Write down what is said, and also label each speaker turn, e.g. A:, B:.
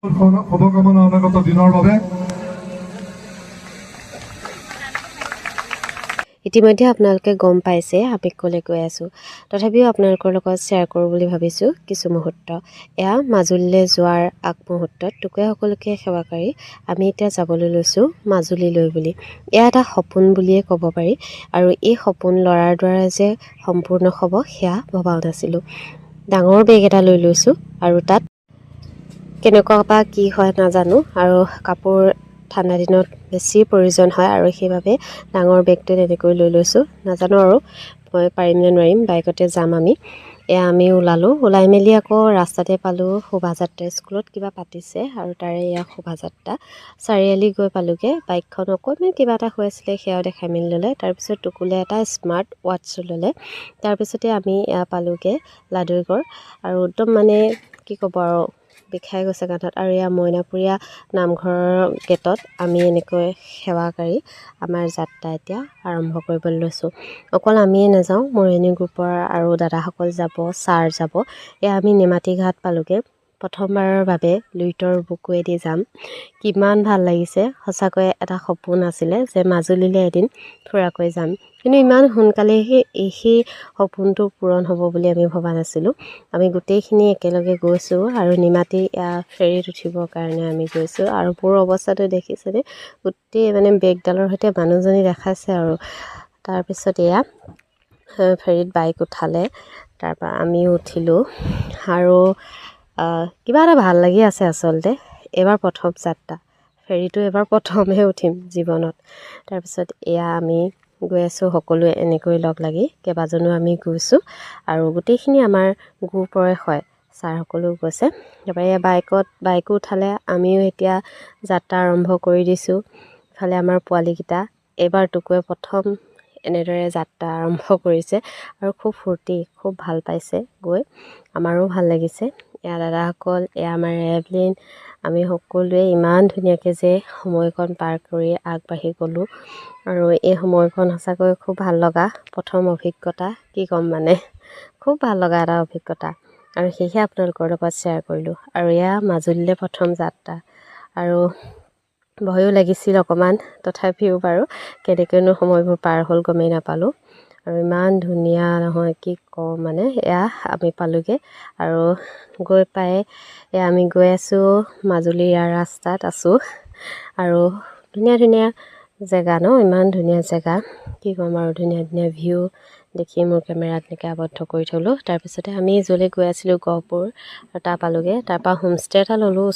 A: শুভকামনা অনাগত দিনৰ বাবে
B: ইতিমধ্যে আপোনালোকে গম পাইছে আমি ক'লৈ গৈ আছোঁ। তথাপিও আপোনালোকৰ লগত শ্বেয়াৰ কৰোঁ বুলি ভাবিছোঁ কিছু মুহূৰ্ত। এয়া মাজুলীলৈ যোৱাৰ আগমুহূৰ্তত টুকুৰা সকলোকে সেৱাকাৰী আমি এতিয়া যাবলৈ লৈছোঁ মাজুলীলৈ বুলি। এয়া এটা সপোন বুলিয়ে ক'ব পাৰি আৰু এই সপোন ল'ৰাৰ দ্বাৰা যে সম্পূৰ্ণ হ'ব সেয়া ভবাও নাছিলোঁ। ডাঙৰ বেগ এটা লৈ লৈছোঁ আৰু তাত কেনেকুৱা বা কি হয় নাজানো, আৰু কাপোৰ ঠাণ্ডা দিনত বেছি প্ৰয়োজন হয় আৰু সেইবাবে ডাঙৰ বেগটো তেনেকৈ লৈ লৈছোঁ। নাজানো আৰু মই পাৰিম নে নোৱাৰিম, বাইকতে যাম আমি। আমি ওলাই মেলি আকৌ ৰাস্তাতে পালোঁ শোভাযাত্ৰা, স্কুলত কিবা পাতিছে আৰু তাৰে এয়া শোভাযাত্ৰা। চাৰিআলি গৈ পালোঁগৈ, বাইকখন অকণমান কিবা এটা হৈ আছিলে সেয়াও দেখাই মেলি ল'লে। তাৰপিছত টুকুলে এটা স্মাৰ্ট ৱাটছ ল'লে। তাৰপিছতে আমি পালোঁগৈ লাডুৰিগড় আৰু একদম মানে কি ক'ব আৰু বিষাই গৈছে কান্ধত। আৰু এয়া মইনাপুৰীয়া নামঘৰৰ গেটত আমি এনেকৈ সেৱাকাৰী আমাৰ যাত্ৰা এতিয়া আৰম্ভ কৰিবলৈ লৈছোঁ। অকল আমিয়ে নাযাওঁ, মোৰ এনে গ্ৰুপৰ আৰু দাদাসকল যাব, ছাৰ যাব। এয়া আমি নিমাতী ঘাট পালোঁগৈ। প্ৰথমবাৰৰ বাবে লুইতৰ বুকুৱেদি যাম। কিমান ভাল লাগিছে, সঁচাকৈ এটা সপোন আছিলে যে মাজুলীলৈ এদিন ফুৰাকৈ যাম, কিন্তু ইমান সোনকালে সেই সপোনটো পূৰণ হ'ব বুলি আমি ভবা নাছিলোঁ। আমি গোটেইখিনি একেলগে গৈছোঁ আৰু নিমাতী ফেৰীত উঠিবৰ কাৰণে আমি গৈছোঁ। আৰু মোৰ অৱস্থাটো দেখিছেনে, গোটেই মানে বেগডালৰ সৈতে মানুহজনী দেখাইছে আৰু। তাৰপিছত এয়া ফেৰীত বাইক উঠালে, তাৰপৰা আমিও উঠিলোঁ আৰু কিবা এটা ভাল লাগি আছে আচলতে। এইবাৰ প্ৰথম যাত্ৰা, ফেৰীটো এইবাৰ প্ৰথমহে উঠিম জীৱনত। তাৰপিছত এয়া আমি গৈ আছোঁ সকলোৱে এনেকৈ লগ লাগি, কেইবাজনো আমি গৈছোঁ আৰু গোটেইখিনি আমাৰ গ্ৰুপৰে হয়, ছাৰসকলেও গৈছে। তাৰপৰা এয়া বাইকো উঠালে, আমিও এতিয়া যাত্ৰা আৰম্ভ কৰি দিছোঁ। ইফালে আমাৰ পোৱালীকেইটা এইবাৰ টুকুৱে প্ৰথম এনেদৰে যাত্ৰা আৰম্ভ কৰিছে আৰু খুব ফূৰ্তি, খুব ভাল পাইছে গৈ, আমাৰো ভাল লাগিছে। এয়া দাদাসকল, এয়া আমাৰ এভলিন, আমি সকলোৱে ইমান ধুনীয়াকৈ যে সময়কণ পাৰ কৰি আগবাঢ়ি গ'লোঁ। আৰু এই সময়কণ সঁচাকৈ খুব ভাল লগা প্ৰথম অভিজ্ঞতা, কি ক'ম মানে, খুব ভাল লগা এটা অভিজ্ঞতা আৰু সেয়েহে আপোনালোকৰ লগত শ্বেয়াৰ কৰিলোঁ। আৰু এয়া মাজুলীলৈ প্ৰথম যাত্ৰা আৰু ভয়ো লাগিছিল অকণমান, তথাপিও বাৰু কেনেকৈনো সময়বোৰ পাৰ হ'ল গমেই নাপালোঁ। আৰু ইমান ধুনীয়া নহয় কি কওঁ মানে। এয়া আমি পালোঁগৈ আৰু গৈ পাই এয়া আমি গৈ আছোঁ মাজুলীৰ ৰাস্তাত আছোঁ আৰু ধুনীয়া ধুনীয়া জেগা ন, ইমান ধুনীয়া জেগা, কি ক'ম আৰু, ধুনীয়া ধুনীয়া ভিউ দেখি মোৰ কেমেৰাত এনেকৈ আবদ্ধ কৰি থ'লোঁ। তাৰপিছতে আমি য'লৈ গৈ আছিলোঁ গহপুৰ, আৰু তাৰ পালোঁগৈ। তাৰপৰা হোমষ্টে এটা ল'লোঁ